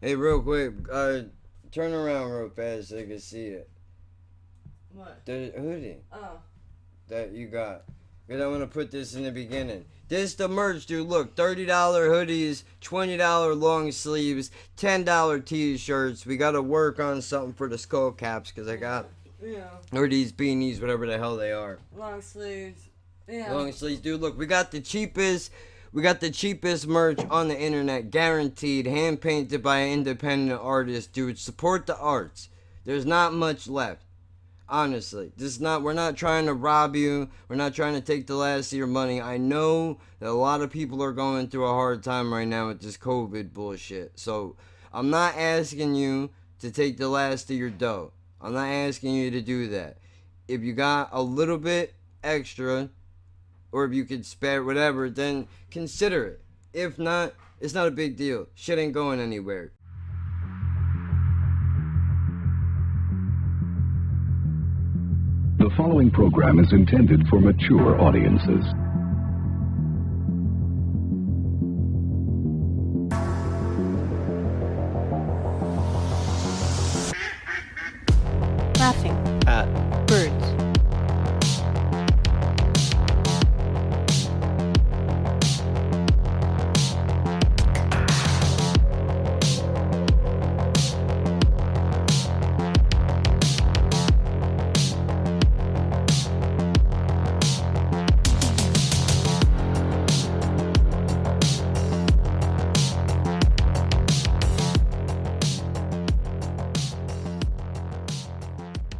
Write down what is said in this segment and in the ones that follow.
Hey, real quick, turn around real fast so I can see it. What? The hoodie. Oh. That you got. Because I'm going to put this in the beginning. This the merch, dude. Look, $30 hoodies, $20 long sleeves, $10 t-shirts. We got to work on something for the skull caps because I got... Yeah. Or these beanies, whatever the hell they are. Long sleeves. Yeah. Long sleeves, dude. Look, we got the cheapest merch on the internet, guaranteed, hand painted by an independent artist, dude. Support the arts. There's not much left. Honestly, we're not trying to rob you. We're not trying to take the last of your money. I know that a lot of people are going through a hard time right now with this COVID bullshit. So I'm not asking you to take the last of your dough. I'm not asking you to do that. If you got a little bit extra, or if you could spare whatever, then consider it. If not, it's not a big deal. Shit ain't going anywhere. The following program is intended for mature audiences. Laughing at birds.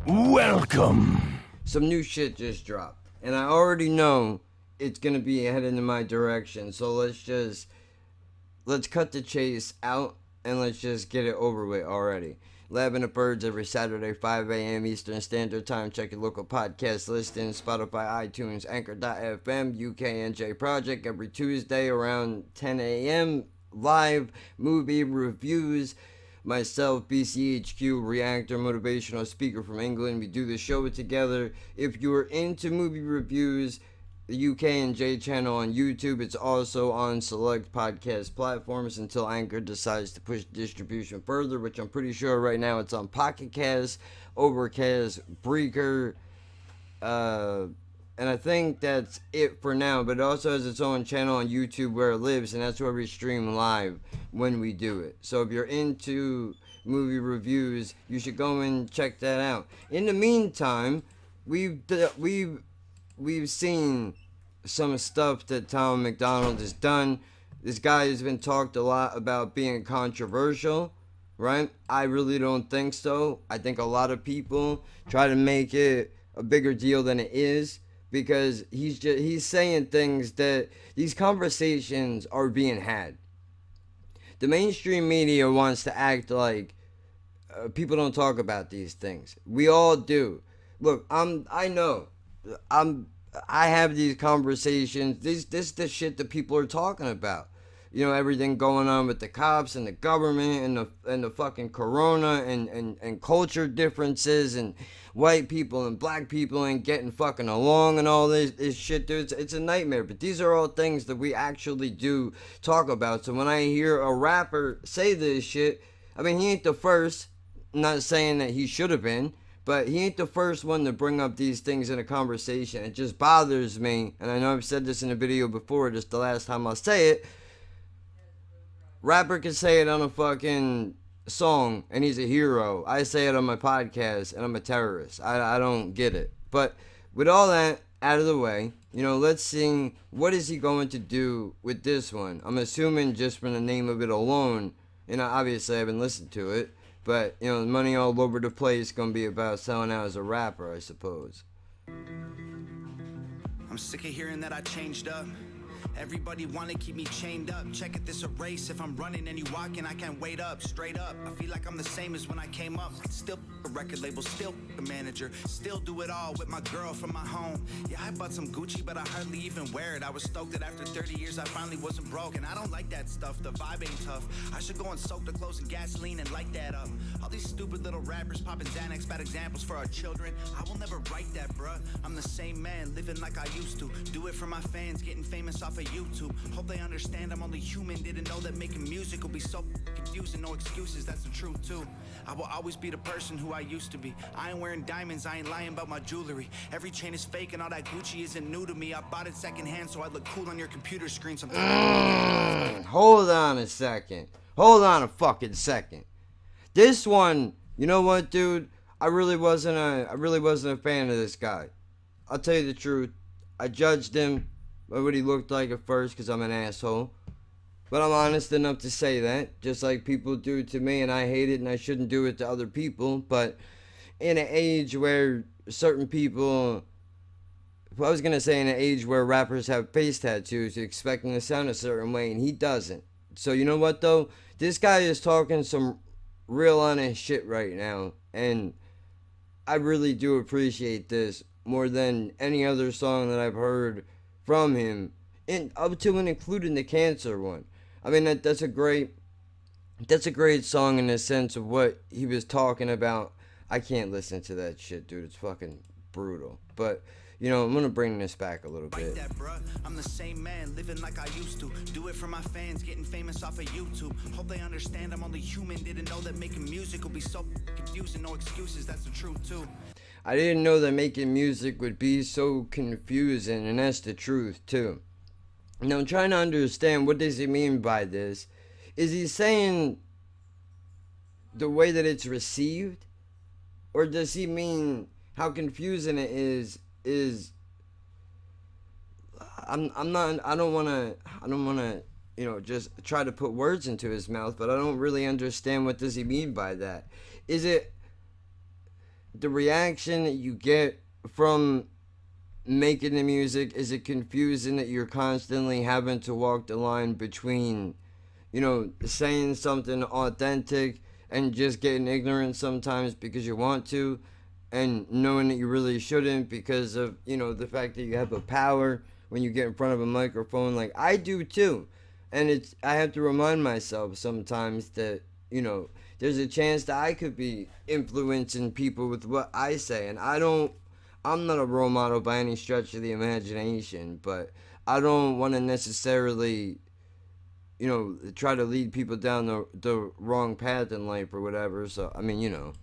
Welcome. Some new shit just dropped, and I already know it's gonna be heading in my direction. So let's cut the chase out and let's just get it over with already. Labbing the Birds every Saturday, 5 a.m. Eastern Standard Time. Check your local podcast listings, Spotify, iTunes, Anchor.fm, UKNJ Project every Tuesday around 10 a.m. Live movie reviews. Myself, BCHQ, reactor, motivational speaker from England. We do the show together. If you're into movie reviews, the UK and J channel on YouTube. It's also on select podcast platforms until Anchor decides to push distribution further, which I'm pretty sure right now it's on Pocket Cast, Overcast, Breaker, and I think that's it for now. But it also has its own channel on YouTube where it lives, and that's where we stream live when we do it. So if you're into movie reviews, you should go and check that out. In the meantime, we've seen some stuff that Tom Macdonald has done. This guy has been talked a lot about being controversial, right? I really don't think so. I think a lot of people try to make it a bigger deal than it is, because he's saying things that these conversations are being had. The mainstream media wants to act like people don't talk about these things. We all do. Look, I have these conversations. This is the shit that people are talking about. You know, everything going on with the cops and the government and the fucking corona and culture differences and white people and black people ain't getting fucking along and all this shit, dude. It's a nightmare. But these are all things that we actually do talk about. So when I hear a rapper say this shit, I mean, he ain't the first. I'm not saying that he should have been, but he ain't the first one to bring up these things in a conversation. It just bothers me, and I know I've said this in a video before, just the last time I'll say it. Rapper can say it on a fucking song, and he's a hero. I say it on my podcast, and I'm a terrorist. I don't get it. But with all that out of the way, you know, let's see, what is he going to do with this one? I'm assuming just from the name of it alone, you know, obviously I haven't listened to it, but, you know, money all over the place, going to be about selling out as a rapper, I suppose. I'm sick of hearing that I changed up. Everybody wanna keep me chained up. Check it, this a race. If I'm running and you walking, I can't wait up. Straight up, I feel like I'm the same as when I came up. Still a record label, still a manager. Still do it all with my girl from my home. Yeah, I bought some Gucci, but I hardly even wear it. I was stoked that after 30 years I finally wasn't broke. And I don't like that stuff, the vibe ain't tough. I should go and soak the clothes in gasoline and light that up. All these stupid little rappers popping Xanax, bad examples for our children. I will never write that, bruh. I'm the same man, living like I used to. Do it for my fans, getting famous off off of YouTube. Hope they understand I'm only human. Didn't know that making music will be so confusing. No excuses, that's the truth too. I will always be the person who I used to be. I ain't wearing diamonds, I ain't lying about my jewelry. Every chain is fake and all that Gucci isn't new to me. I bought it secondhand so I look cool on your computer screen sometimes. Hold on a second. Hold on a fucking second. This one, you know what, dude? I really wasn't a fan of this guy. I'll tell you the truth. I judged him by what he looked like at first because I'm an asshole. But I'm honest enough to say that, just like people do to me, and I hate it and I shouldn't do it to other people. But in an age where certain people, I was going to say in an age where rappers have face tattoos, you're expecting to sound a certain way, and he doesn't. So you know what, though? This guy is talking some real honest shit right now, and I really do appreciate this more than any other song that I've heard from him, and up to and including the Cancer one. I mean, that's a great song in the sense of what he was talking about. I can't listen to that shit, dude. It's fucking brutal. But, you know, I'm going to bring this back a little bit. That, bruh. I'm the same man, living like I used to. Do it for my fans, getting famous off of YouTube. Hope they understand I'm only human. Didn't know that making music will be so confusing. No excuses, that's the truth too. I didn't know that making music would be so confusing, and that's the truth too. Now I'm trying to understand, what does he mean by this? Is he saying the way that it's received? Or does he mean how confusing it is I don't wanna, you know, just try to put words into his mouth, but I don't really understand what does he mean by that. Is it the reaction that you get from making the music? Is it confusing that you're constantly having to walk the line between, you know, saying something authentic and just getting ignorant sometimes because you want to, and knowing that you really shouldn't because of, you know, the fact that you have a power when you get in front of a microphone, like I do too. And I have to remind myself sometimes that, you know, there's a chance that I could be influencing people with what I say, and I'm not a role model by any stretch of the imagination, but I don't want to necessarily, you know, try to lead people down the wrong path in life or whatever. So, I mean, you know.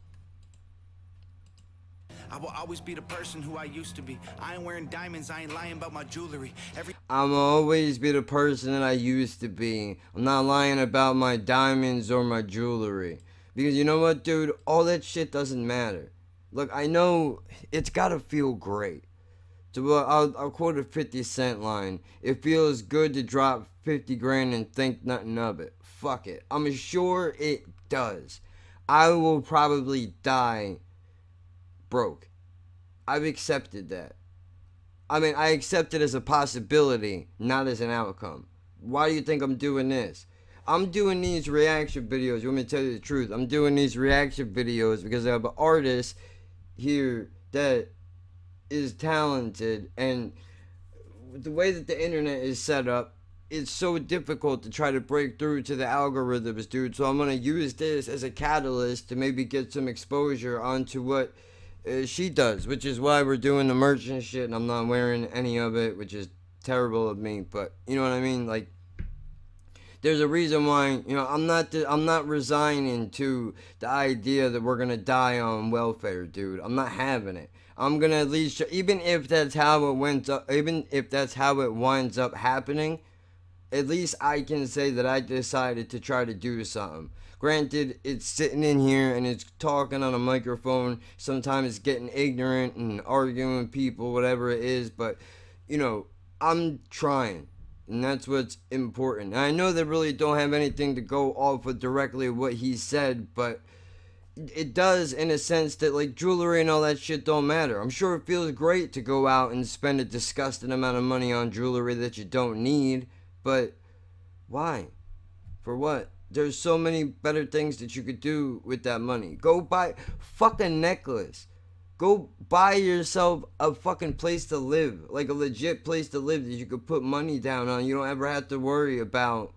I will always be the person who I used to be. I ain't wearing diamonds, I ain't lying about my jewelry. I'm always be the person that I used to be. I'm not lying about my diamonds or my jewelry. Because you know what, dude? All that shit doesn't matter. Look, I know it's gotta feel great. So I'll quote a 50 Cent line. It feels good to drop 50 grand and think nothing of it. Fuck it. I'm sure it does. I will probably die broke. I've accepted that. I mean, I accept it as a possibility, not as an outcome. Why do you think I'm doing this? I'm doing these reaction videos. You want me to tell you the truth? I'm doing these reaction videos because I have an artist here that is talented, and the way that the internet is set up, it's so difficult to try to break through to the algorithms, dude. So I'm going to use this as a catalyst to maybe get some exposure onto what she does, which is why we're doing the merch and shit, and I'm not wearing any of it, which is terrible of me, but you know what I mean? Like, there's a reason why, you know, I'm not resigning to the idea that we're gonna die on welfare, dude. I'm not having it. I'm gonna at least, even if that's how it winds up happening, at least I can say that I decided to try to do something. Granted, it's sitting in here and it's talking on a microphone. Sometimes it's getting ignorant and arguing with people, whatever it is, but, you know, I'm trying. And that's what's important. And I know they really don't have anything to go off of directly what he said, but it does in a sense that, like, jewelry and all that shit don't matter. I'm sure it feels great to go out and spend a disgusting amount of money on jewelry that you don't need, but why? For what? There's so many better things that you could do with that money. Go buy fucking necklace. Go buy yourself a fucking place to live. Like a legit place to live that you could put money down on. You don't ever have to worry about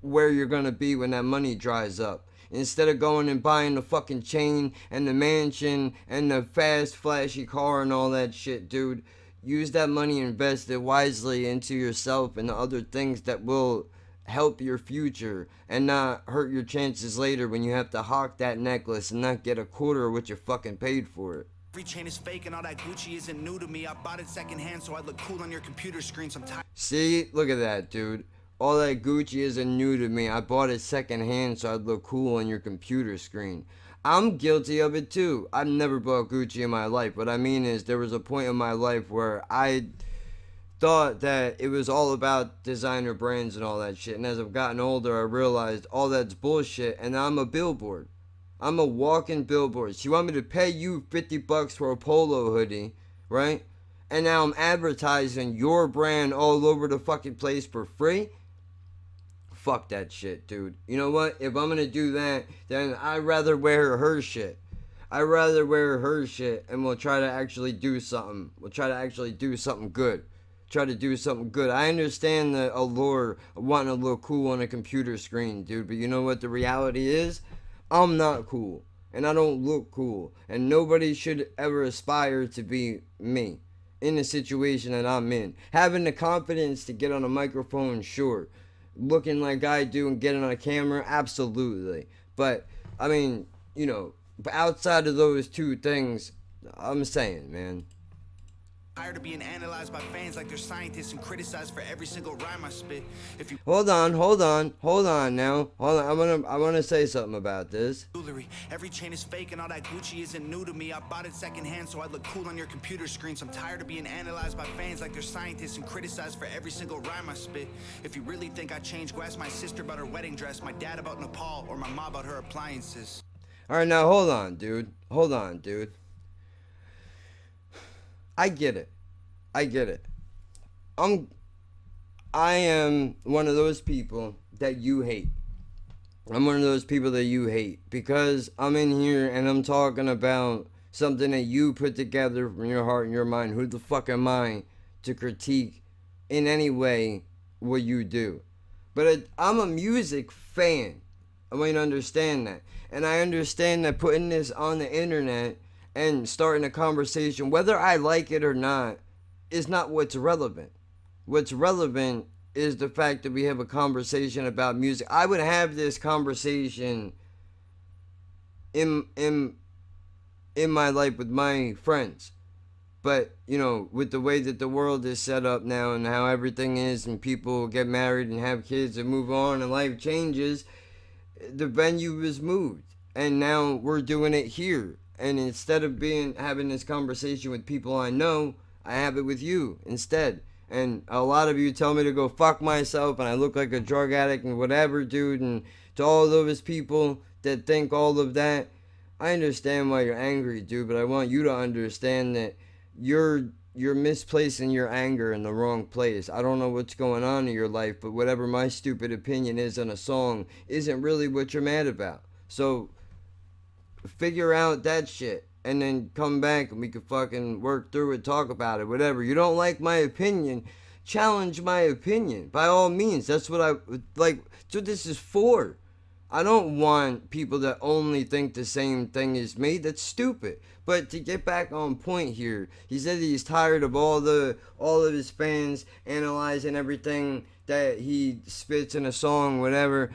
where you're gonna be when that money dries up. Instead of going and buying the fucking chain and the mansion and the fast flashy car and all that shit, dude, use that money and invest it wisely into yourself and the other things that will help your future and not hurt your chances later when you have to hawk that necklace and not get a quarter of what you fucking paid for it. Every chain is fake and all that Gucci isn't new to me. I bought it secondhand so I look cool on your computer screen. So I'm tired. See, look at that, dude. All that Gucci isn't new to me. I bought it secondhand so I'd look cool on your computer screen. I'm guilty of it too. I've never bought Gucci in my life. What I mean is there was a point in my life where I thought that it was all about designer brands and all that shit. And as I've gotten older, I realized all that's bullshit. And I'm a billboard. I'm a walking billboard. So you want me to pay you $50 for a polo hoodie, right? And now I'm advertising your brand all over the fucking place for free? Fuck that shit, dude. You know what? If I'm gonna do that, then I'd rather wear her shit. I'd rather wear her shit and we'll try to actually do something. We'll try to actually do something good. Try to do something good. I understand the allure of wanting to look cool on a computer screen, dude. But you know what the reality is? I'm not cool. And I don't look cool. And nobody should ever aspire to be me in the situation that I'm in. Having the confidence to get on a microphone, sure. Looking like I do and getting on a camera, absolutely. But, I mean, you know, outside of those two things, I'm saying, man. Tired of being analyzed by fans like they're scientists and criticized for every single rhyme I spit. If you Hold on now. I wanna say something about this. jewelry, every chain is fake and all that Gucci isn't new to me. I bought it secondhand so I look cool on your computer screen. So I'm tired of being analyzed by fans like they're scientists and criticized for every single rhyme I spit. If you really think I changed, go ask my sister about her wedding dress, my dad about Nepal, or my mom about her appliances. Alright, now hold on, dude. I get it. I am one of those people that you hate. Because I'm in here and I'm talking about something that you put together from your heart and your mind. Who the fuck am I to critique in any way what you do? But I'm a music fan. I want you to understand that. And I understand that putting this on the internet and starting a conversation, whether I like it or not, is not what's relevant. What's relevant is the fact that we have a conversation about music. I would have this conversation in my life with my friends. But, you know, with the way that the world is set up now and how everything is and people get married and have kids and move on and life changes, the venue was moved. And now we're doing it here. And instead of having this conversation with people I know, I have it with you instead. And a lot of you tell me to go fuck myself and I look like a drug addict and whatever, dude. And to all those people that think all of that, I understand why you're angry, dude. But I want you to understand that you're misplacing your anger in the wrong place. I don't know what's going on in your life, but whatever my stupid opinion is on a song isn't really what you're mad about. So figure out that shit and then come back and we can fucking work through it, talk about it, whatever. You don't like my opinion, challenge my opinion by all means. That's what that's what this is for. I don't want people that only think the same thing as me. That's stupid. But to get back on point here, he said he's tired of all of his fans analyzing everything that he spits in a song, whatever.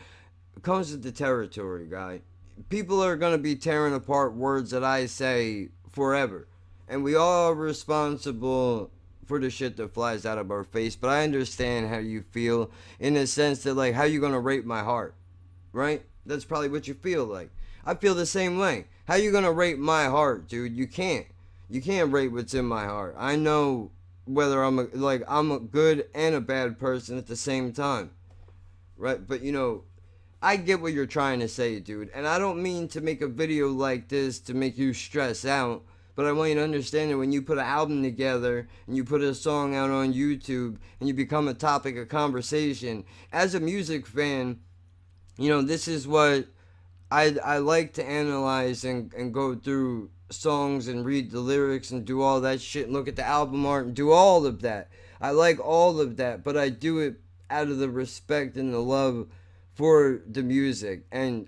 It comes with the territory, guy. People are going to be tearing apart words that I say forever. And we all are responsible for the shit that flies out of our face. But I understand how you feel in the sense that, like, how you going to rape my heart? Right? That's probably what you feel like. I feel the same way. How you going to rape my heart, dude? You can't. You can't rape what's in my heart. I know whether I'm a good and a bad person at the same time. Right? But, you know, I get what you're trying to say, dude. And I don't mean to make a video like this to make you stress out. But I want you to understand that when you put an album together and you put a song out on YouTube and you become a topic of conversation, as a music fan, you know, this is what I like to analyze and go through songs and read the lyrics and do all that shit and look at the album art and do all of that. I like all of that, but I do it out of the respect and the love for the music. And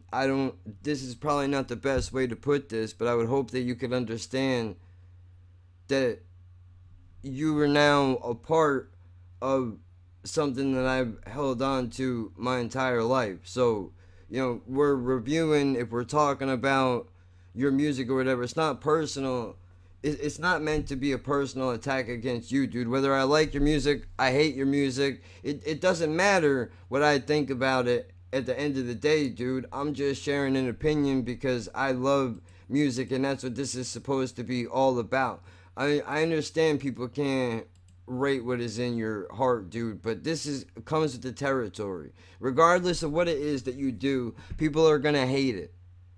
this is probably not the best way to put this, but I would hope that you could understand that you are now a part of something that I've held on to my entire life. So, we're reviewing, if we're talking about your music or whatever, it's not personal. It's not meant to be a personal attack against you, dude. Whether I like your music, I hate your music, it doesn't matter what I think about it at the end of the day, dude. I'm just sharing an opinion because I love music, and that's what this is supposed to be all about. I understand people can't rate what is in your heart, dude, but comes with the territory. Regardless of what it is that you do, people are gonna hate it.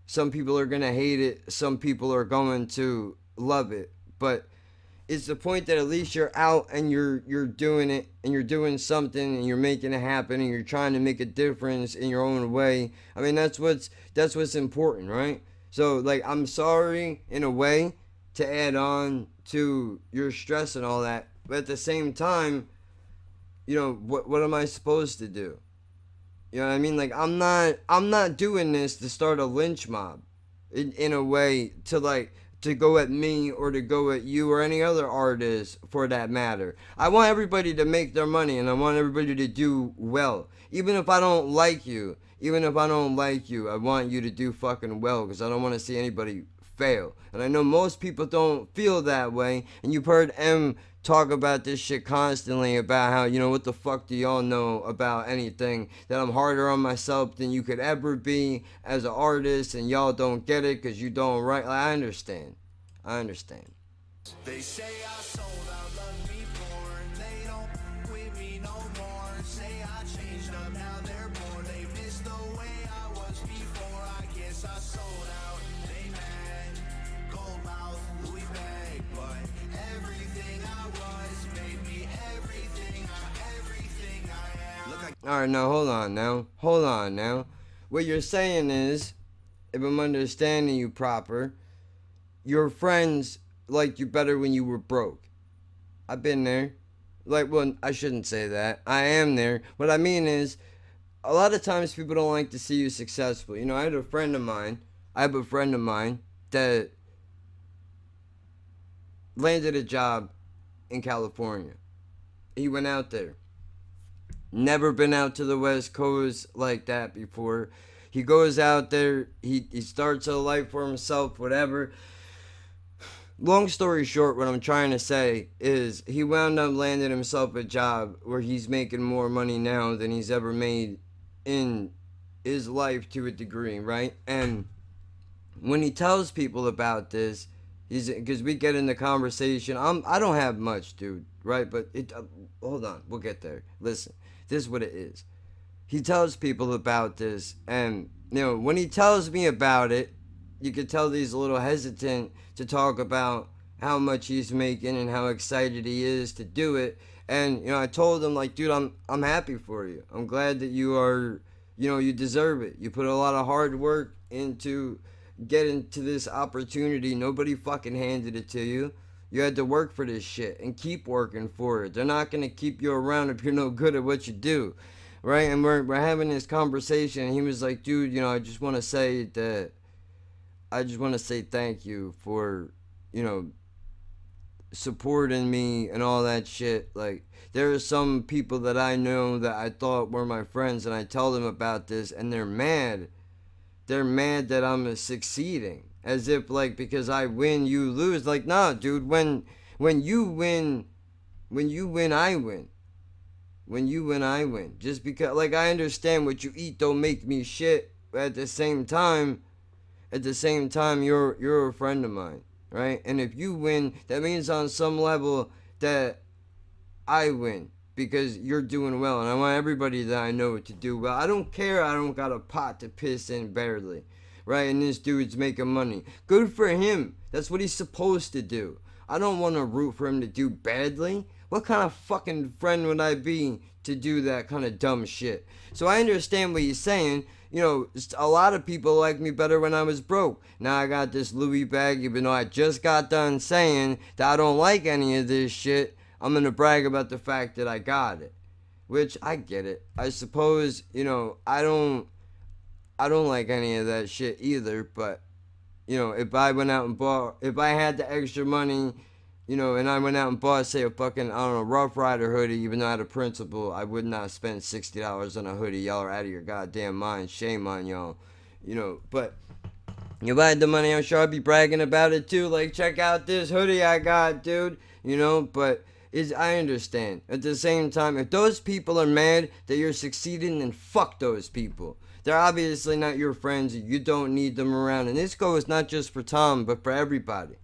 Some people are gonna hate it, some people are going to love it. But it's the point that at least you're out and you're doing it, and you're doing something, and you're making it happen, and you're trying to make a difference in your own way. I mean, that's what's important, right? So, like, I'm sorry in a way to add on to your stress and all that, but at the same time, what am I supposed to do? You know what I mean? Like, I'm not doing this to start a lynch mob in a way to go at me or to go at you or any other artist for that matter. I want everybody to make their money, and I want everybody to do well. Even if I don't like you, I want you to do fucking well, because I don't want to see anybody fail. And I know most people don't feel that way, and you've heard M talk about this shit constantly about how, what the fuck do y'all know about anything, that I'm harder on myself than you could ever be as an artist, and y'all don't get it because you don't write. Like, I understand. They say I sold out, love me born. They don't with me no more. Say I changed up, now they're bored. They miss the way I was before. I guess I sold out. They mad, gold mouth, Louis bag, but everything I was made me everything I am. Look, Alright, now hold on now. What you're saying is, if I'm understanding you proper, your friends liked you better when you were broke. I've been there. Like, well, I shouldn't say that. I am there. What I mean is, a lot of times people don't like to see you successful. I have a friend of mine that landed a job in California. He went out there. Never been out to the West Coast like that before. He goes out there, he starts a life for himself, whatever. Long story short, what I'm trying to say is he wound up landing himself a job where he's making more money now than he's ever made in his life, to a degree, right? And when he tells people about this, because we get in the conversation, I don't have much, dude, right? But hold on, we'll get there. Listen, this is what it is. He tells people about this, and when he tells me about it, you could tell that he's a little hesitant to talk about how much he's making and how excited he is to do it. And I told him, like, dude, I'm happy for you. I'm glad that you are, you deserve it. You put a lot of hard work into getting to this opportunity. Nobody fucking handed it to you. You had to work for this shit and keep working for it. They're not gonna keep you around if you're no good at what you do, right? And we're having this conversation, and he was like, dude, I just want to say thank you for, supporting me and all that shit. Like, there are some people that I know that I thought were my friends, and I tell them about this, and they're mad. They're mad that I'm succeeding. As if, like, because I win, you lose. Like, nah, dude, when you win, I win. When you win, I win. Just because, like, I understand what you eat don't make me shit, but at the same time, you're a friend of mine, right? And if you win, that means on some level that I win, because you're doing well, and I want everybody that I know to do well. I don't care, I don't got a pot to piss in barely, right? And this dude's making money. Good for him. That's what he's supposed to do. I don't want to root for him to do badly. What kind of fucking friend would I be to do that kind of dumb shit? So I understand what he's saying. A lot of people liked me better when I was broke. Now I got this Louis bag, even though I just got done saying that I don't like any of this shit. I'm going to brag about the fact that I got it. Which, I get it. I suppose, I don't like any of that shit either. But, if I went out and bought, if I had the extra money you know, and I went out and bought, say, a fucking, I don't know, Rough Rider hoodie, even though I had a principle, I would not spend $60 on a hoodie. Y'all are out of your goddamn mind. Shame on y'all. You know, but if I had the money, I'm sure I'd be bragging about it too. Like, check out this hoodie I got, dude. You know, but I understand. At the same time, if those people are mad that you're succeeding, then fuck those people. They're obviously not your friends. You don't need them around. And this goes not just for Tom, but for everybody.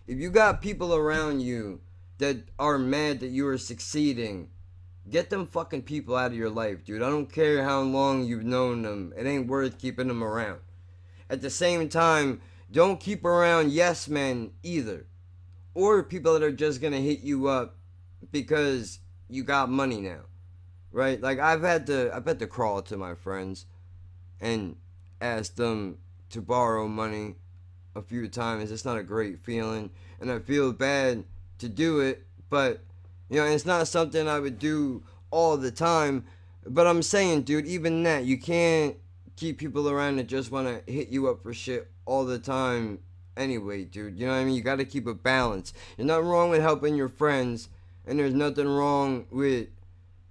If you got people around you that are mad that you are succeeding, get them fucking people out of your life, dude. I don't care how long you've known them. It ain't worth keeping them around. At the same time, don't keep around yes men either. Or people that are just gonna hit you up because you got money now. Right? Like I've had to crawl to my friends and ask them to borrow money a few times. It's not a great feeling, and I feel bad to do it, but you know, it's not something I would do all the time. But I'm saying, dude, even that, you can't keep people around that just want to hit you up for shit all the time anyway, dude. You know what I mean? You got to keep a balance. There's nothing wrong with helping your friends, and there's nothing wrong with,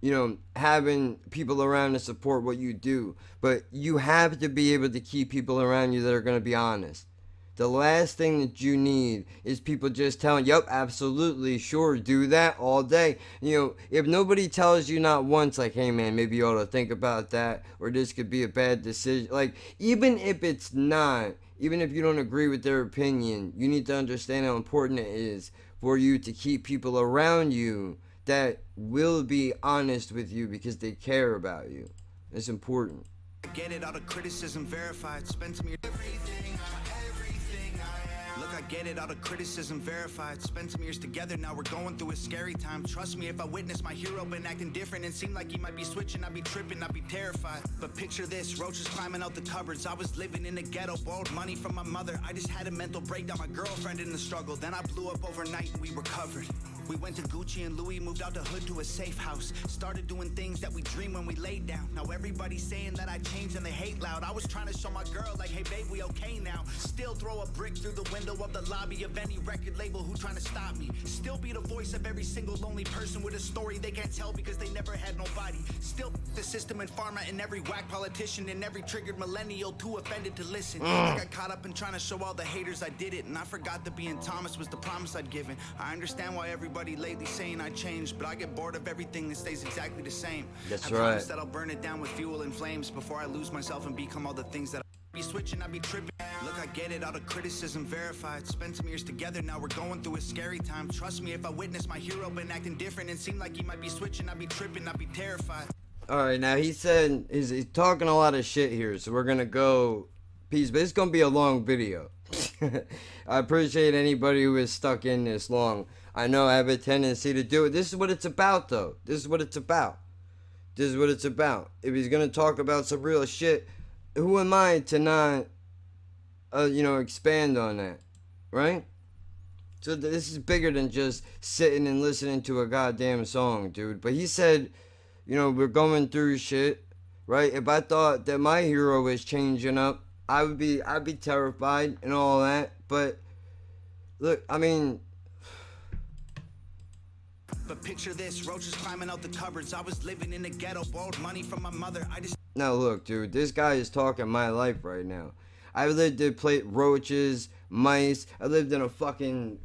you know, having people around to support what you do. But you have to be able to keep people around you that are going to be honest. The last thing that you need is people just telling, yep, absolutely, sure, do that all day. You know, if nobody tells you not once, like, hey, man, maybe you ought to think about that, or this could be a bad decision. Like, even if it's not, even if you don't agree with their opinion, you need to understand how important it is for you to keep people around you that will be honest with you because they care about you. It's important. Get it, all the criticism verified. Spend some years. Look, I get it, all the criticism verified. Spent some years together, now we're going through a scary time. Trust me, if I witnessed my hero been acting different and seemed like he might be switching, I'd be tripping, I'd be terrified. But picture this, roaches climbing out the cupboards. I was living in the ghetto, borrowed money from my mother. I just had a mental breakdown, my girlfriend in the struggle. Then I blew up overnight and we recovered. We went to Gucci and Louis, moved out the hood to a safe house. Started doing things that we dreamed when we laid down. Now everybody's saying that I changed and they hate loud. I was trying to show my girl like, hey babe, we okay now. Still throw a brick through the window of the lobby of any record label who trying to stop me. Still be the voice of every single lonely person with a story they can't tell because they never had nobody. Still the system and pharma and every whack politician and every triggered millennial too offended to listen. I got caught up in trying to show all the haters I did it, and I forgot that being Thomas was the promise I'd given. I understand why everybody lately saying I changed, but I get bored of everything that stays exactly the same. That's I right. promise that I'll burn it down with fuel and flames before I lose myself and become all the things that I be switching, I be tripping. Look, I get it, all the criticism verified. Spent some years together, now we're going through a scary time. Trust me, if I witnessed my hero been acting different and seemed like he might be switching, I'd be tripping, I'd be terrified. Alright, now he said he's talking a lot of shit here, so we're gonna go peace, but it's gonna be a long video. I appreciate anybody who is stuck in this long. I know I have a tendency to do it. This is what it's about, though. This is what it's about. This is what it's about. If he's gonna talk about some real shit, who am I to not, expand on that, right? So this is bigger than just sitting and listening to a goddamn song, dude. But he said, we're going through shit, right? If I thought that my hero was changing up, I'd be terrified and all that. But look, I mean. But picture this, roaches climbing out the cupboards. I was living in the ghetto, borrowed money from my mother. Now look, dude, this guy is talking my life right now. I lived in roaches, mice. I lived in a fucking.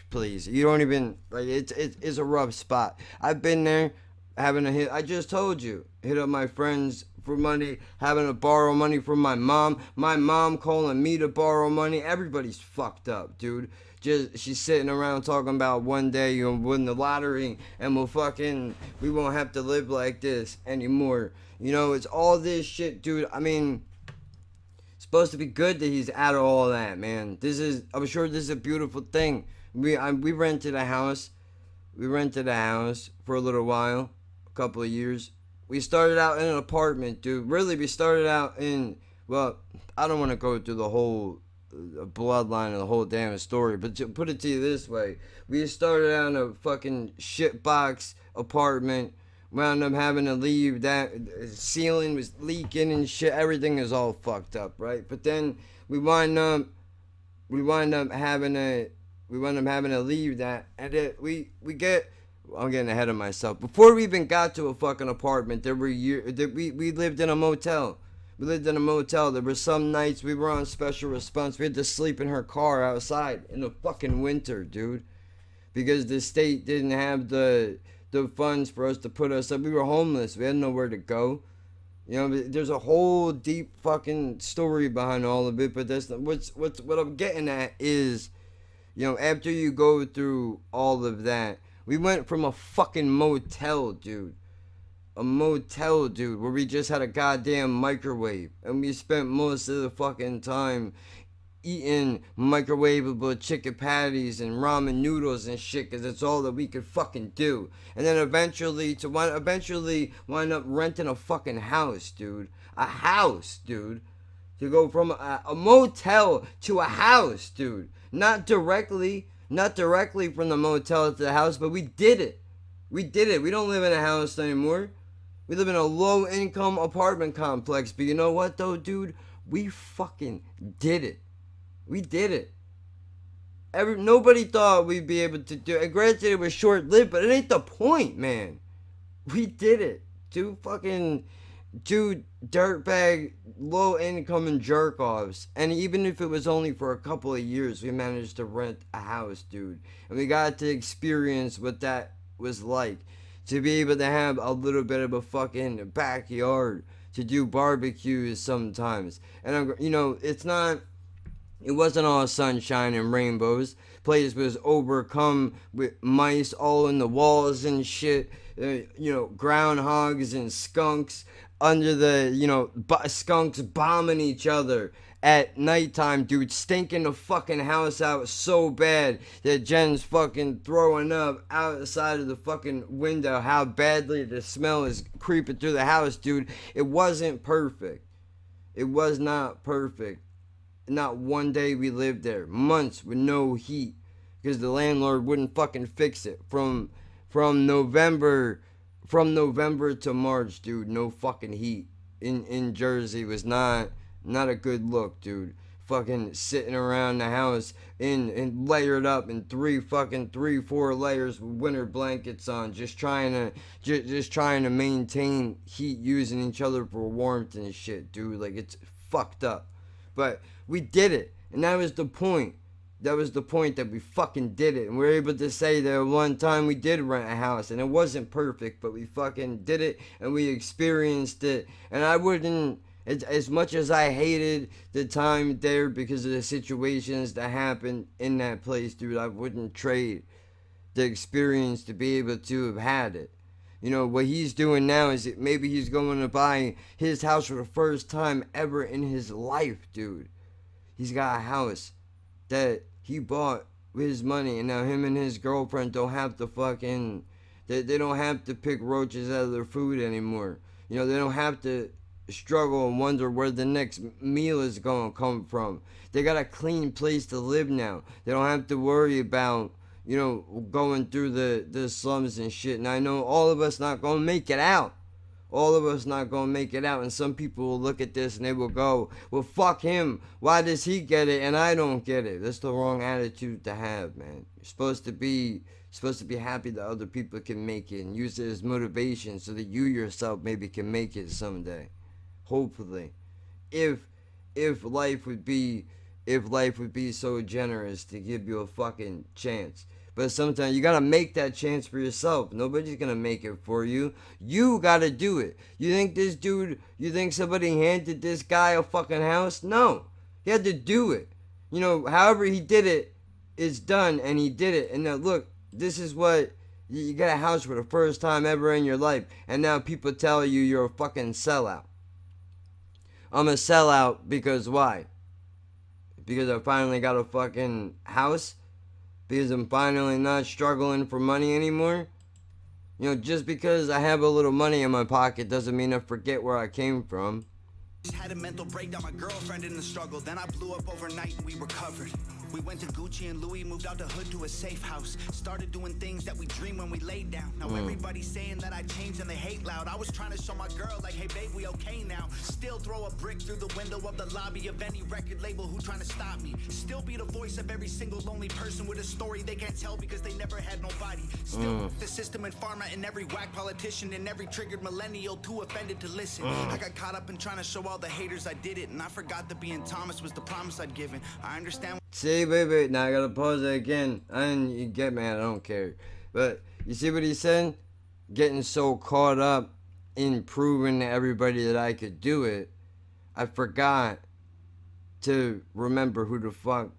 Please, you don't even like. It's a rough spot. I've been there, having to hit. I just told you, hit up my friends for money, having to borrow money from my mom. My mom calling me to borrow money. Everybody's fucked up, dude. She's sitting around talking about one day you'll win the lottery and we won't have to live like this anymore. It's all this shit, dude. I mean, it's supposed to be good that he's out of all that, man. I'm sure this is a beautiful thing. We rented a house. We rented a house for a little while, a couple of years. We started out in an apartment, dude. Really, we started out in, well, I don't want to go through the whole bloodline of the whole damn story, but to put it to you this way, we started out in a fucking shitbox apartment, wound up having to leave. That ceiling was leaking and shit, everything is all fucked up, right? But then we wind up having to we wound up having to leave that, and I'm getting ahead of myself. Before we even got to a fucking apartment, there were years that we lived in a motel. We lived in a motel. There were some nights we were on special response. We had to sleep in her car outside in the fucking winter, dude, because the state didn't have the funds for us to put us up. We were homeless. We had nowhere to go. You know, there's a whole deep fucking story behind all of it. But that's not, what I'm getting at is, you know, after you go through all of that, we went from a fucking motel, dude. A motel, dude, where we just had a goddamn microwave. And we spent most of the fucking time eating microwavable chicken patties and ramen noodles and shit, because it's all that we could fucking do. And then eventually wind up renting a fucking house, dude. A house, dude. To go from a motel to a house, dude. Not directly from the motel to the house, but we did it. We did it. We don't live in a house anymore. We live in a low-income apartment complex. But you know what, though, dude? We fucking did it. We did it. Nobody thought we'd be able to do it. And granted, it was short-lived, but it ain't the point, man. We did it. Two dirtbag, low-income and jerk-offs. And even if it was only for a couple of years, we managed to rent a house, dude. And we got to experience what that was like. To be able to have a little bit of a fucking backyard. To do barbecues sometimes. And, you know, it wasn't all sunshine and rainbows. Place was overcome with mice all in the walls and shit. You know, groundhogs and skunks under the, you know, skunks bombing each other at nighttime, dude, stinking the fucking house out so bad that Jen's fucking throwing up outside of the fucking window. How badly the smell is creeping through the house, dude. It wasn't perfect. It was not perfect. Not one day we lived there. Months with no heat because the landlord wouldn't fucking fix it. From November to March, dude, no fucking heat in Jersey was not a good look, dude. Fucking sitting around the house and layered up in 4 layers with winter blankets on, just trying to maintain heat, using each other for warmth and shit, dude. Like, it's fucked up. But we did it, and that was the point. That was the point, that we fucking did it. And we were able to say that one time we did rent a house, and it wasn't perfect, but we fucking did it, and we experienced it. And I wouldn't, as much as I hated the time there because of the situations that happened in that place, dude, I wouldn't trade the experience to be able to have had it. You know, what he's doing now is that maybe he's going to buy his house for the first time ever in his life, dude. He's got a house that he bought with his money, and now him and his girlfriend don't have to fucking, they don't have to pick roaches out of their food anymore. You know, they don't have to struggle and wonder where the next meal is going to come from. They got a clean place to live now. They don't have to worry about, you know, going through the slums and shit. And I know all of us not going to make it out. All of us not going to make it out. And some people will look at this and they will go, well, fuck him. Why does he get it and I don't get it? That's the wrong attitude to have, man. You're supposed to be happy that other people can make it and use it as motivation so that you yourself maybe can make it someday. Hopefully. If life would be so generous to give you a fucking chance. But sometimes you gotta make that chance for yourself. Nobody's gonna make it for you. You gotta do it. You think somebody handed this guy a fucking house? No. He had to do it. You know, however he did it, it's done, and he did it. And now look, this is what, you got a house for the first time ever in your life, and now people tell you you're a fucking sellout. I'm a sellout because why? Because I finally got a fucking house? Because I'm finally not struggling for money anymore? You know, just because I have a little money in my pocket doesn't mean I forget where I came from. Had a mental breakdown, my girlfriend in the struggle. Then I blew up overnight and we recovered. We went to Gucci and Louis, moved out the hood to a safe house. Started doing things that we dream when we laid down. Now everybody's saying that I changed and they hate loud. I was trying to show my girl like, hey babe, we okay now. Still throw a brick through the window of the lobby of any record label who trying to stop me. Still be the voice of every single lonely person with a story they can't tell because they never had nobody. Still the system and pharma and every whack politician and every triggered millennial too offended to listen. I got caught up in trying to show all the haters I did it, and I forgot that being Thomas was the promise I'd given. I understand. See, baby, now I gotta pause it again. And you get mad, I don't care. But you see what he said? Getting so caught up in proving to everybody that I could do it, I forgot to remember who the fuck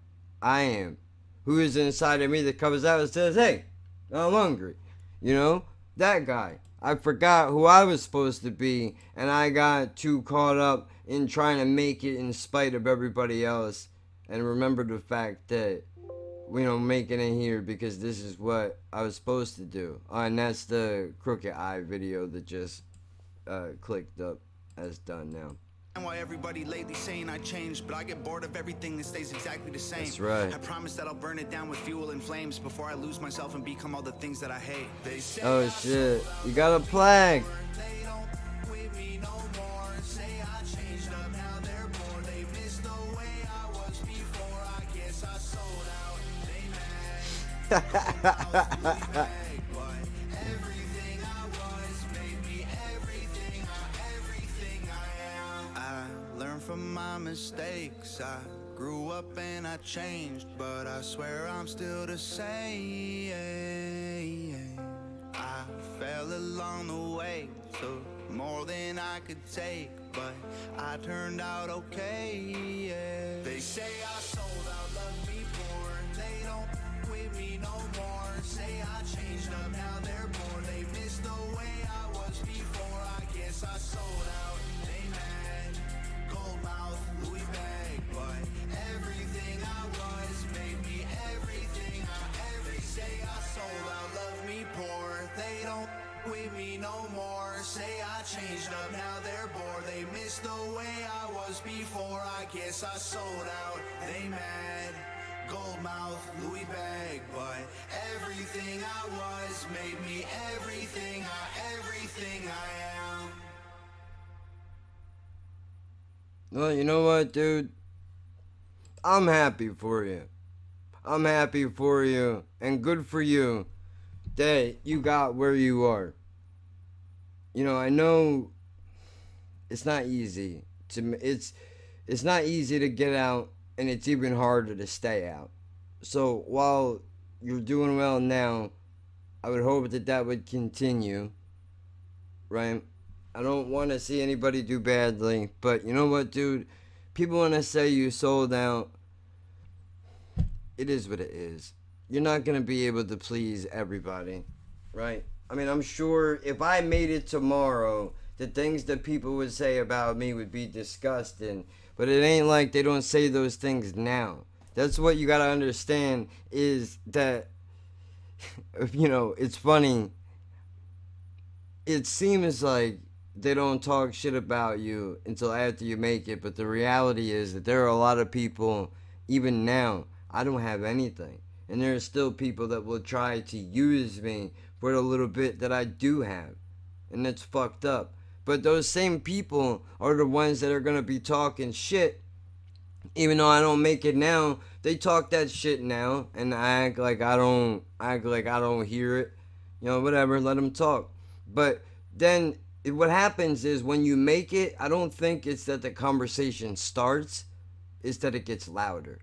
I am. Who is inside of me that comes out and says, hey, I'm hungry. You know? That guy. I forgot who I was supposed to be, and I got too caught up in trying to make it in spite of everybody else, and remember the fact that, you know, making it here because this is what I was supposed to do. And that's the Crooked Eye video that just clicked up as done now. And why everybody lately saying I changed, but I get bored of everything that stays exactly the same. That's right. I promise that I'll burn it down with fuel and flames before I lose myself and become all the things that I hate. They say Oh shit, you got a flag. they don't with me no more. Say I changed up, now they're bored. They miss the way I was before. I guess I sold out. They mad. But everything I was made me everything I am. I learned from my mistakes. I grew up and I changed, but I swear I'm still the same. I fell along the way, took more than I could take, but I turned out okay. They say I sold out, love me poor. They don't with me no more. Say I changed up, now they're bored. They miss the way I was before. I guess I sold out. They mad, gold mouth, Louis bag, but everything I was made me everything I ever. Say I sold out, love me poor. They don't with me no more. Say I changed up, now they're bored. They miss the way I was before. I guess I sold out. They mad, gold mouth, Louis bag, but everything I was made me everything I am. Well, you know what, dude? I'm happy for you. I'm happy for you, and good for you that you got where you are. You know, I know it's not easy it's not easy to get out, and it's even harder to stay out. So while you're doing well now, I would hope that that would continue, right? I don't want to see anybody do badly, but you know what, dude? People want to say you sold out. It is what it is. You're not going to be able to please everybody, right? I mean, I'm sure if I made it tomorrow, the things that people would say about me would be disgusting. But it ain't like they don't say those things now. That's what you got to understand is that, you know, it's funny. It seems like they don't talk shit about you until after you make it. But the reality is that there are a lot of people, even now, I don't have anything. And there are still people that will try to use me for the little bit that I do have. And that's fucked up. But those same people are the ones that are going to be talking shit. Even though I don't make it now, they talk that shit now. And I act like I don't hear it. You know, whatever, let them talk. But then what happens is when you make it, I don't think it's that the conversation starts. It's that it gets louder.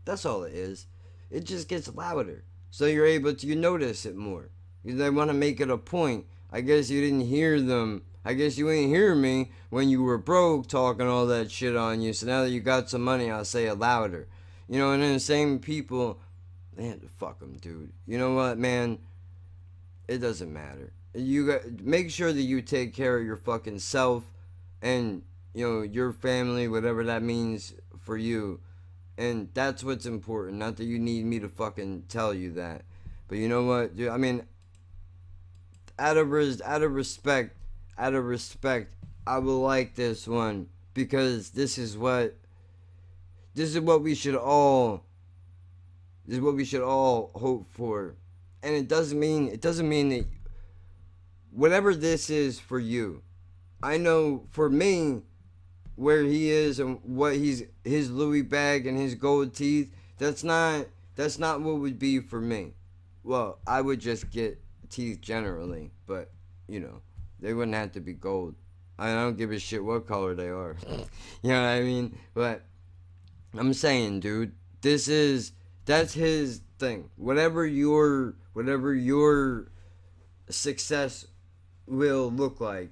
That's all it is. It just gets louder. So you're able to, you notice it more. They want to make it a point. I guess you didn't hear them. I guess you ain't hear me when you were broke talking all that shit on you. So now that you got some money, I'll say it louder. You know, and then the same people, man, fuck them, dude. You know what, man? It doesn't matter. You got, make sure that you take care of your fucking self and, you know, your family, whatever that means for you. And that's what's important. Not that you need me to fucking tell you that. But you know what, dude? I mean, out of respect, I will like this one because this is what we should all This is what we should all hope for. And it doesn't mean that whatever this is for you. I know for me where he is and what his Louis bag and his gold teeth, that's not what would be for me. Well, I would just get teeth generally, but they wouldn't have to be gold. I don't give a shit what color they are. You know what I mean? But I'm saying, dude, that's his thing. Whatever your success will look like,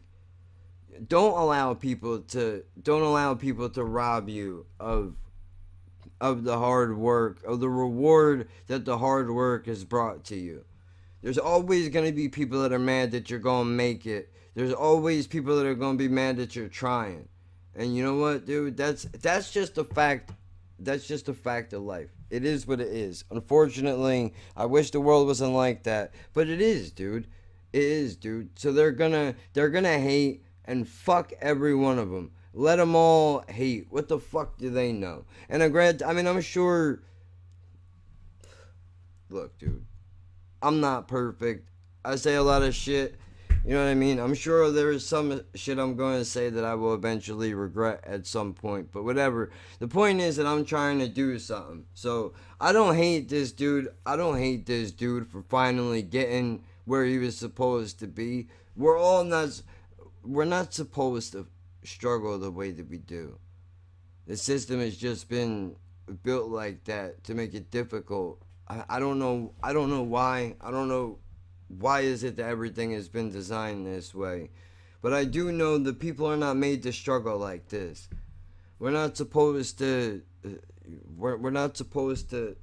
don't allow people to rob you of the hard work, of the reward that the hard work has brought to you. There's always going to be people that are mad that you're going to make it. There's always people that are going to be mad that you're trying. And you know what, dude? That's just a fact. That's just a fact of life. It is what it is. Unfortunately, I wish the world wasn't like that, but it is, dude. It is, dude. So they're gonna hate, and fuck every one of them. Let them all hate. What the fuck do they know? And I'm sure. Look, dude. I'm not perfect. I say a lot of shit. You know what I mean? I'm sure there is some shit I'm going to say that I will eventually regret at some point. But whatever. The point is that I'm trying to do something. So I don't hate this dude. I don't hate this dude for finally getting where he was supposed to be. We're not supposed to struggle the way that we do. The system has just been built like that to make it difficult. I don't know why. I don't know why is it that everything has been designed this way. But I do know that people are not made to struggle like this. We're not supposed to we're not supposed to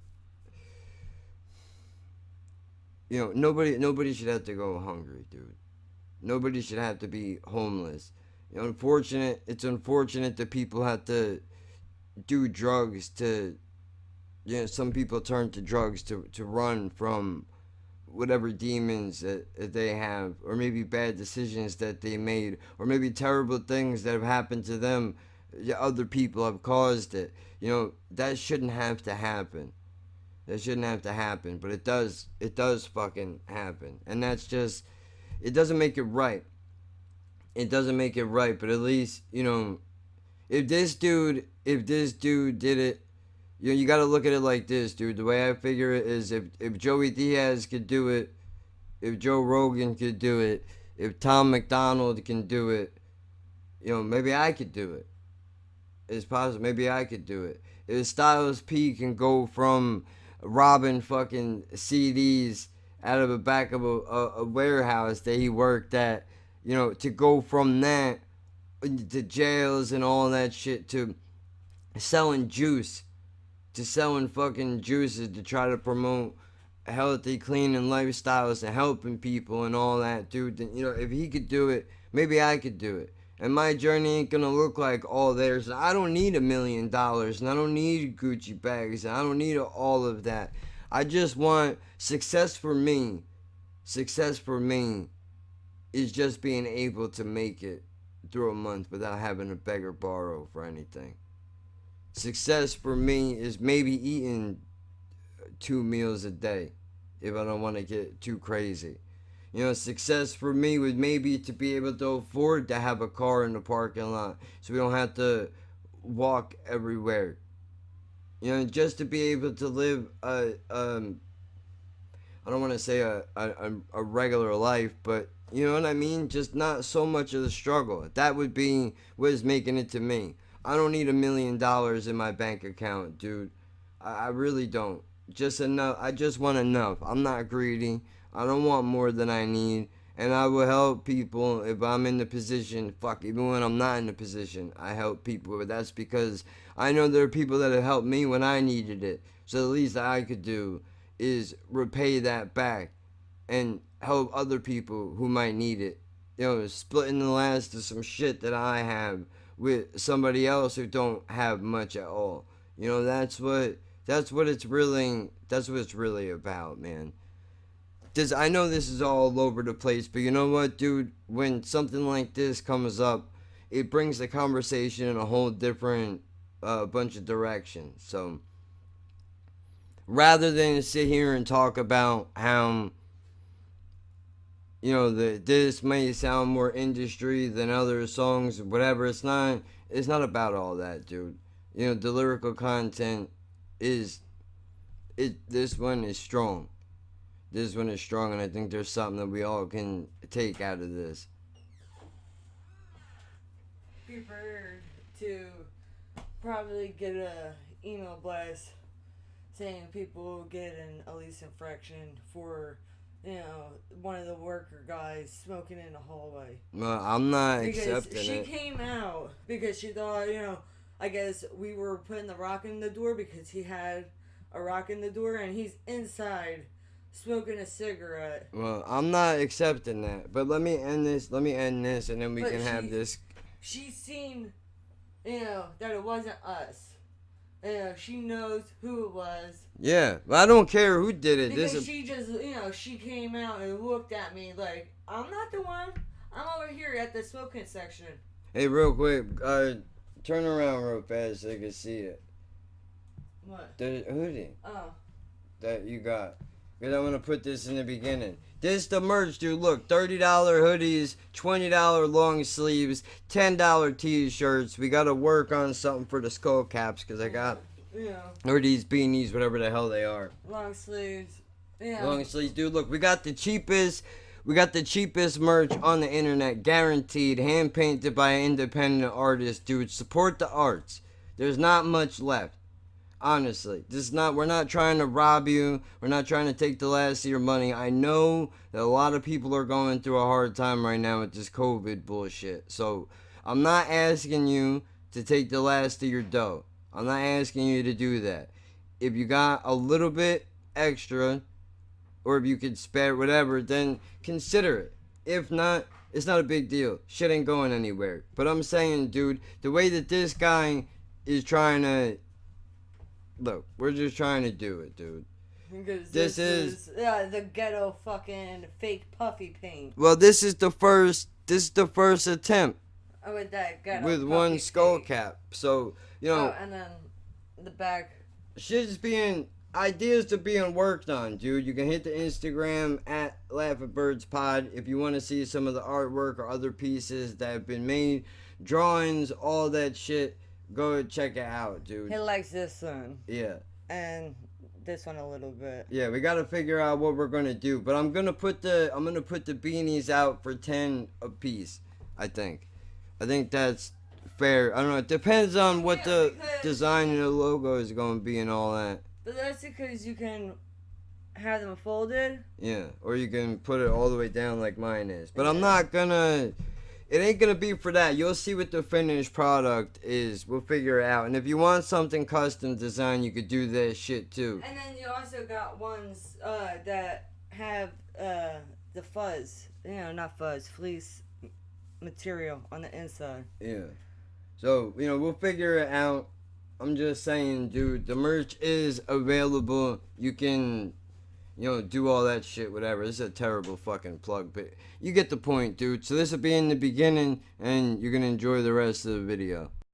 nobody should have to go hungry, dude. Nobody should have to be homeless. It's unfortunate that people have to do drugs to some people turn to drugs to run from whatever demons that they have, or maybe bad decisions that they made, or maybe terrible things that have happened to them. Other people have caused it. That shouldn't have to happen. That shouldn't have to happen, but it does fucking happen. And that's just, it doesn't make it right. It doesn't make it right, but at least, if this dude did it, you gotta look at it like this, dude. The way I figure it is, if Joey Diaz could do it, if Joe Rogan could do it, if Tom Macdonald can do it, maybe I could do it. It's possible. Maybe I could do it. If Styles P can go from robbing fucking CDs out of the back of a warehouse that he worked at, to go from that to jails and all that shit to selling juice, to selling fucking juices to try to promote healthy, clean, and lifestyles and helping people and all that, dude. Then, if he could do it, maybe I could do it. And my journey ain't gonna look like all theirs. I don't need $1 million, and I don't need Gucci bags, and I don't need all of that. I just want success for me. Success for me is just being able to make it through a month without having to beg or borrow for anything. Success for me is maybe eating 2 meals a day if I don't want to get too crazy. Success for me would maybe to be able to afford to have a car in the parking lot so we don't have to walk everywhere. Just to be able to live I don't want to say a regular life, but you know what I mean? Just not so much of the struggle. That would be what is making it to me. I don't need $1 million in my bank account, dude. I really don't. Just enough. I just want enough. I'm not greedy. I don't want more than I need. And I will help people if I'm in the position. Fuck, even when I'm not in the position, I help people. But that's because I know there are people that have helped me when I needed it. So the least that I could do is repay that back and help other people who might need it. Splitting the last of some shit that I have with somebody else who don't have much at all. That's what it's really about, man. I know this is all over the place, but you know what, dude? When something like this comes up, it brings the conversation in a whole different bunch of directions. So rather than sit here and talk about how, this may sound more industry than other songs, whatever. It's not about all that, dude. The lyrical content is this one is strong. This one is strong, and I think there's something that we all can take out of this. Prepared to probably get a email blast saying people get an Elise infraction for, one of the worker guys smoking in the hallway. Well, I'm not because accepting she it. came out because she thought, I guess we were putting the rock in the door because he had a rock in the door and he's inside smoking a cigarette. Well, I'm not accepting that. But let me end this, and then we can have this. She seen, that it wasn't us. She knows who it was. Yeah, but I don't care who did it. Because she just, she came out and looked at me like, I'm not the one. I'm over here at the smoking section. Hey, real quick, turn around real fast so I can see it. What? The hoodie Oh. that you got. Because I'm going to put this in the beginning. This the merch, dude. Look, $30 hoodies, $20 long sleeves, $10 t-shirts. We got to work on something for the skull caps because I got, or these beanies, whatever the hell they are. Long sleeves. Yeah. Long sleeves, dude. Look, we got the cheapest merch on the internet, guaranteed, hand painted by an independent artist, dude. Support the arts. There's not much left. Honestly, we're not trying to rob you. We're not trying to take the last of your money. I know that a lot of people are going through a hard time right now with this COVID bullshit. So I'm not asking you to take the last of your dough. I'm not asking you to do that. If you got a little bit extra, or if you could spare whatever, then consider it. If not, it's not a big deal. Shit ain't going anywhere. But I'm saying, dude, the way that this guy is trying to... Look, we're just trying to do it, dude. Because this is the ghetto fucking fake puffy paint. Well, this is the first attempt With that ghetto with puffy one skull paint. cap. So, and then the back. ideas are being worked on, dude. You can hit the Instagram at Laugh at Birds Pod if you want to see some of the artwork or other pieces that have been made, drawings, all that shit. Go check it out, dude. He likes this one. Yeah. And this one a little bit. Yeah, we gotta figure out what we're gonna do. But I'm gonna put the beanies out for 10 a piece. I think that's fair. I don't know. It depends on what the design and the logo is gonna be and all that. But that's because you can have them folded. Yeah, or you can put it all the way down like mine is. But I'm not gonna. It ain't gonna be for that. You'll see what the finished product is. We'll figure it out. And if you want something custom design, you could do that shit too. And then you also got ones that have the fuzz. Not fuzz, fleece material on the inside. Yeah. So, we'll figure it out. I'm just saying, dude, the merch is available. You can, do all that shit, whatever. This is a terrible fucking plug, but you get the point, dude. So this will be in the beginning, and you're going to enjoy the rest of the video.